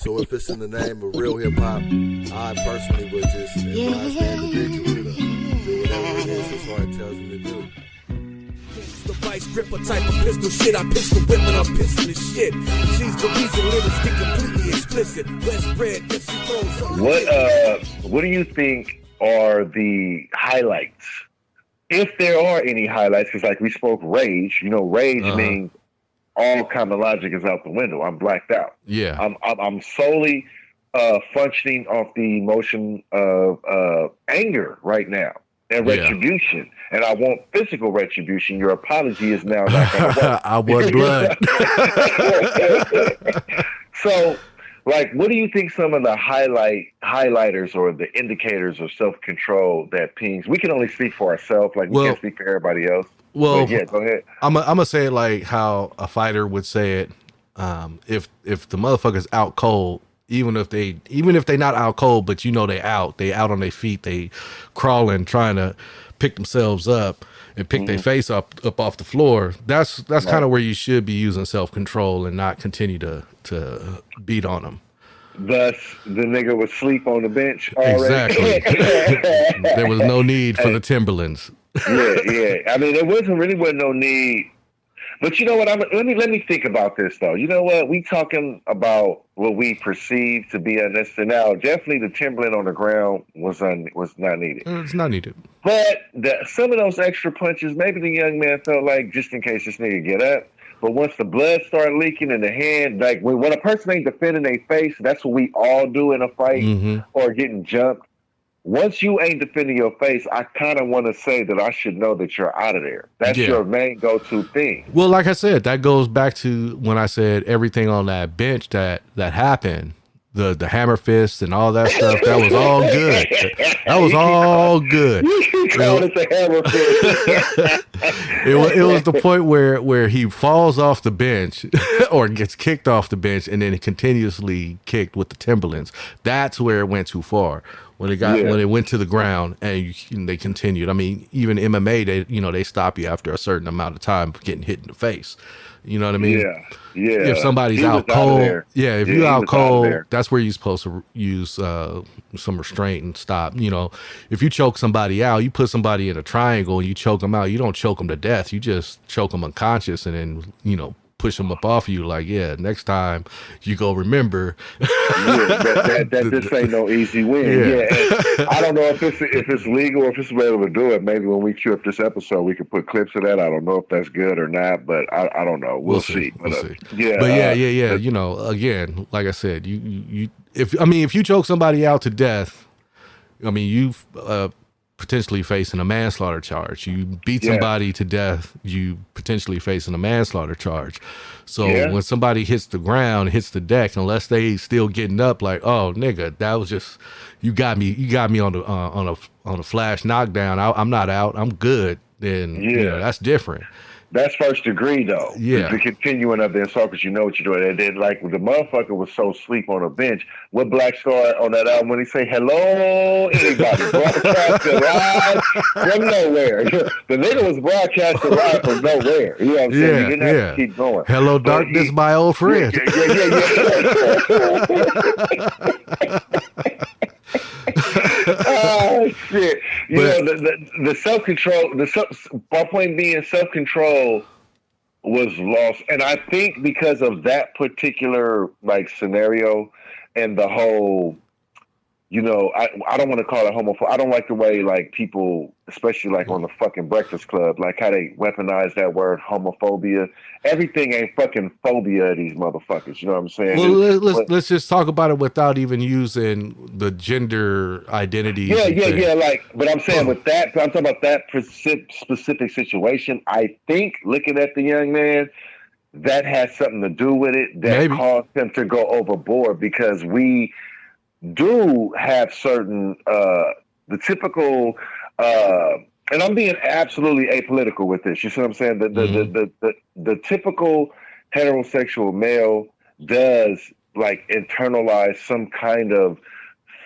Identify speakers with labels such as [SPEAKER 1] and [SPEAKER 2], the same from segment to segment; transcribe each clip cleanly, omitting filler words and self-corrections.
[SPEAKER 1] So if it's in the name of real hip hop, I personally would just advise the individual to do whatever it is his heart tells him to do.
[SPEAKER 2] The vice gripper type of pistol shit. I pistol whip when I'm pissing the shit. She's the reason lyrics get completely explicit. West bread, if she throws up.
[SPEAKER 3] What do you think are the highlights? If there are any highlights, because like we spoke rage, rage means all common logic is out the window. I'm blacked out.
[SPEAKER 4] Yeah.
[SPEAKER 3] I'm solely functioning off the emotion of anger right now and retribution. And I want physical retribution. Your apology is now not going to work.
[SPEAKER 4] I want blood.
[SPEAKER 3] So, like, what do you think some of the highlighters or the indicators of self-control that pings? We can only speak for ourselves. Like, we can't speak for everybody else.
[SPEAKER 4] Well,
[SPEAKER 3] yeah, go ahead.
[SPEAKER 4] I'm gonna say it like how a fighter would say it. If the motherfucker's out cold, even if they not out cold, but they out on their feet, they crawling, trying to pick themselves up and pick their face up off the floor. That's kind of where you should be using self-control and not continue to beat on them.
[SPEAKER 3] Thus, the nigga was asleep on the bench already.
[SPEAKER 4] Exactly. There was no need for the Timberlands.
[SPEAKER 3] Yeah. I mean, there wasn't no need. But you know what? Let me think about this though. You know what? We talking about what we perceive to be unnecessary. Now, definitely the Timberland on the ground was not needed.
[SPEAKER 4] It's not needed.
[SPEAKER 3] But some of those extra punches, maybe the young man felt like just in case this nigga get up. But once the blood started leaking in the hand, like when a person ain't defending their face, that's what we all do in a fight or getting jumped. Once you ain't defending your face, I kind of want to say that I should know that you're out of there. That's your main go-to thing.
[SPEAKER 4] Well, like I said, that goes back to when I said everything on that bench that happened. The hammer fists and all that stuff, that was all good. That was all good.
[SPEAKER 3] You called it the hammer fist.
[SPEAKER 4] It was the point where he falls off the bench or gets kicked off the bench and then he continuously kicked with the Timberlands. That's where it went too far. When it went to the ground and they continued. I mean, even MMA, they stop you after a certain amount of time for getting hit in the face. You know what I mean?
[SPEAKER 3] Yeah.
[SPEAKER 4] If somebody's out cold, if you're out cold, that's where you're supposed to use some restraint and stop. If you choke somebody out, you put somebody in a triangle and you choke them out. You don't choke them to death. You just choke them unconscious and then push them up off you. Like, next time you go remember.
[SPEAKER 3] That this ain't no easy win. Yeah. I don't know if it's legal or if it's able to do it. Maybe when we queue up this episode, we could put clips of that. I don't know if that's good or not, but I don't know. We'll see.
[SPEAKER 4] We'll see. Again, like I said, if you choke somebody out to death, you've potentially facing a manslaughter charge. You beat somebody to death, you potentially facing a manslaughter charge. So when somebody hits the ground, hits the deck, unless they still getting up, like, oh nigga, that was just you got me on a flash knockdown. I'm not out. I'm good. Then that's different.
[SPEAKER 3] That's first degree, though.
[SPEAKER 4] Yeah.
[SPEAKER 3] The continuing of the assault, because you know what you're doing. And then, like, the motherfucker was so asleep on a bench. What Black Star on that album when he say, hello, anybody, broadcasting live from nowhere. The nigga was broadcasting live from nowhere. You know what I'm saying? You didn't have to keep going.
[SPEAKER 4] Hello, darkness, my old friend.
[SPEAKER 3] Oh shit! The self-control. My point being, self-control was lost, and I think because of that particular scenario and the whole, I don't want to call it homophobic. I don't like the way people, especially on the fucking Breakfast Club, how they weaponize that word homophobia. Everything ain't fucking phobia of these motherfuckers. You know what I'm saying?
[SPEAKER 4] Well, let's just talk about it without even using the gender identity.
[SPEAKER 3] Yeah. But I'm saying with that, I'm talking about that specific situation. I think looking at the young man, that has something to do with it. That caused him to go overboard, because we do have certain the typical and I'm being absolutely apolitical with this. You see what I'm saying? The typical heterosexual male does internalize some kind of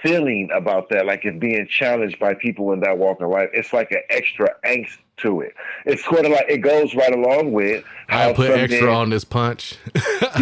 [SPEAKER 3] feeling about that, like it's being challenged by people in that walk of life. It's like an extra angst to it. It's sort of like it goes right along with how
[SPEAKER 4] I put extra on this punch.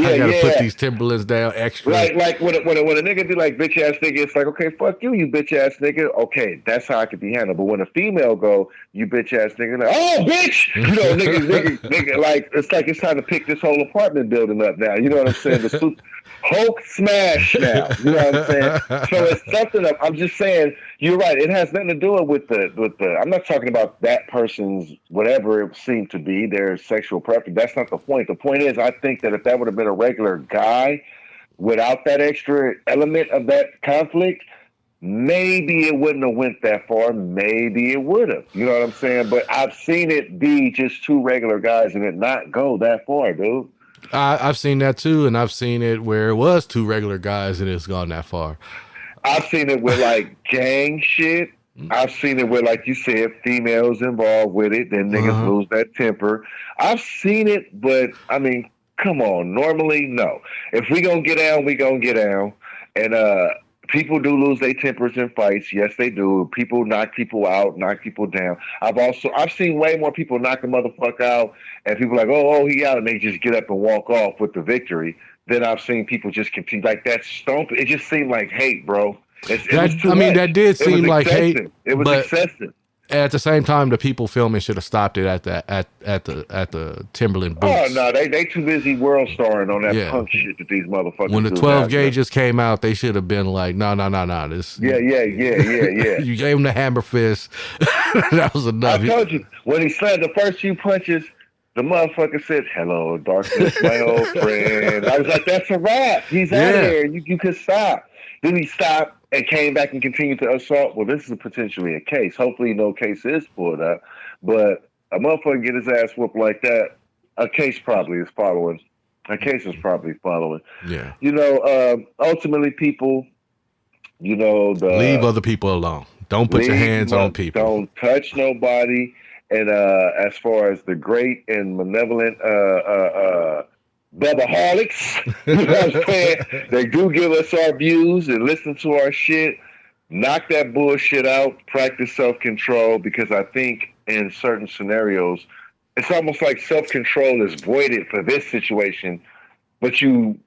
[SPEAKER 4] I gotta put these Timberlands down extra.
[SPEAKER 3] Like when a nigga do like bitch ass nigga, it's like, okay, fuck you, you bitch ass nigga. Okay, that's how it can be handled. But when a female go, you bitch ass nigga, like, oh bitch, you know, nigga, like it's time to pick this whole apartment building up now. You know what I'm saying? The Hulk smash now. You know what I'm saying? So it's something that I'm just saying. You're right. It has nothing to do with the. I'm not talking about that person's whatever it seemed to be their sexual preference. That's not the point. The point is, I think that if that would have been a regular guy without that extra element of that conflict, maybe it wouldn't have went that far. Maybe it would have. You know what I'm saying? But I've seen it be just two regular guys and it not go that far, dude.
[SPEAKER 4] I've seen that too, and I've seen it where it was two regular guys and it's gone that far.
[SPEAKER 3] I've seen it with like gang shit. I've seen it with, like you said, females involved with it. Then niggas lose that temper. I've seen it, but I mean, come on. Normally, no. If we gonna get down, we gonna get down. And people do lose their tempers in fights. Yes, they do. People knock people out, knock people down. I've seen way more people knock a motherfucker out, and people like, oh, he out, and they just get up and walk off with the victory. Then I've seen people just continue like that stomp. It just seemed like hate, bro.
[SPEAKER 4] That did seem like hate.
[SPEAKER 3] It was excessive.
[SPEAKER 4] At the same time, the people filming should have stopped it at the Timberland boots.
[SPEAKER 3] Oh no, they too busy world starring on that punk shit that these motherfuckers.
[SPEAKER 4] When the 12 gauges came out, they should have been like, no. This.
[SPEAKER 3] Yeah.
[SPEAKER 4] You gave him the hammer fist. That was enough.
[SPEAKER 3] I told you when he slammed the first few punches. The motherfucker said, hello, darkness, my old friend. I was like, that's a wrap. He's out of here. You could stop. Then he stopped and came back and continued to assault. Well, this is potentially a case. Hopefully no case is pulled up. But a motherfucker get his ass whooped like that, a case probably is following.
[SPEAKER 4] Yeah.
[SPEAKER 3] You know, ultimately people, you know,
[SPEAKER 4] leave other people alone. Don't put your hands on people.
[SPEAKER 3] Don't touch nobody. And as far as the great and malevolent Bubaholics, you know what I'm saying? They do give us our views and listen to our shit. Knock that bullshit out. Practice self-control, because I think in certain scenarios, it's almost like self-control is voided for this situation, but you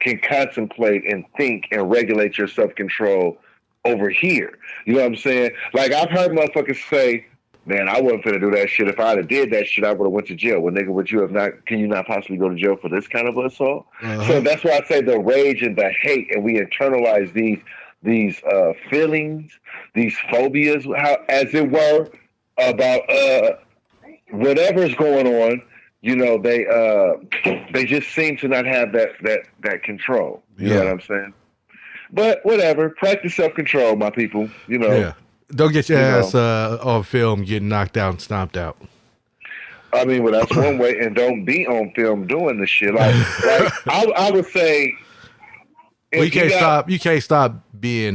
[SPEAKER 3] can contemplate and think and regulate your self-control over here. You know what I'm saying? Like I've heard motherfuckers say, man, I wasn't finna do that shit. If I'd have did that shit, I would have went to jail. Well, nigga, would you have not? Can you not possibly go to jail for this kind of assault? So that's why I say the rage and the hate, and we internalize these feelings, these phobias, as it were, about whatever's going on. You know, they just seem to not have that control. You know what I'm saying? But whatever, practice self-control, my people. You know. Yeah.
[SPEAKER 4] Don't get your ass on film getting knocked out and stomped out.
[SPEAKER 3] I mean, well, that's one way, and don't be on film doing the shit. Like I would say,
[SPEAKER 4] well, you can't stop being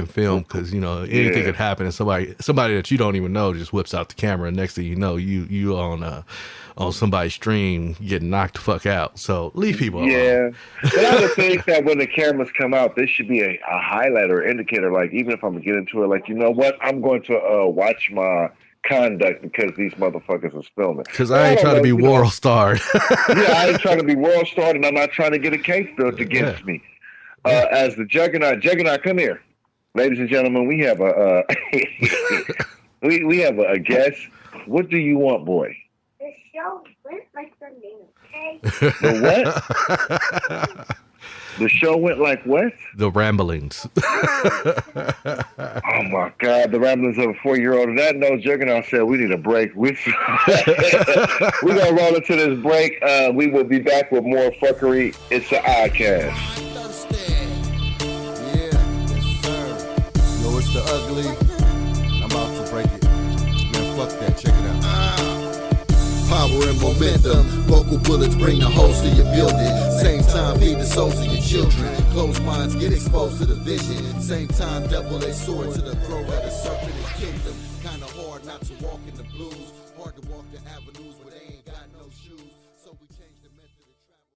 [SPEAKER 4] filmed, because you know anything could happen, and somebody that you don't even know just whips out the camera, and next thing you know, you on somebody's stream getting knocked the fuck out. So leave people alone. Yeah,
[SPEAKER 3] but I would think that when the cameras come out, this should be a highlight or indicator. Like, even if I'm gonna get into it, like, you know what, I'm going to watch my conduct because these motherfuckers is filming.
[SPEAKER 4] Because I ain't trying to be world starred.
[SPEAKER 3] I ain't trying to be world starred, and I'm not trying to get a case built against me. As the Juggernaut, come here, ladies and gentlemen. We have a we have a guest. What do you want, boy?
[SPEAKER 5] The show went like the name, okay?
[SPEAKER 3] The what? The show went like what?
[SPEAKER 4] The Ramblings.
[SPEAKER 3] Oh my God, the Ramblings of a 4-year-old. And that note, Juggernaut said we need a break. We're gonna roll into this break. We will be back with more fuckery. It's the Oddkast.
[SPEAKER 2] Yo, it's the ugly. I'm about to break it. Man, fuck that. Check it out. Power and momentum. Vocal bullets bring the host to your building. Same time, feed the souls of your children. Closed minds get exposed to the vision. Same time, double-edged sword to the throat of the serpent and kingdom. Kinda hard not to walk in the blues. Hard to walk the avenues where they ain't got no shoes.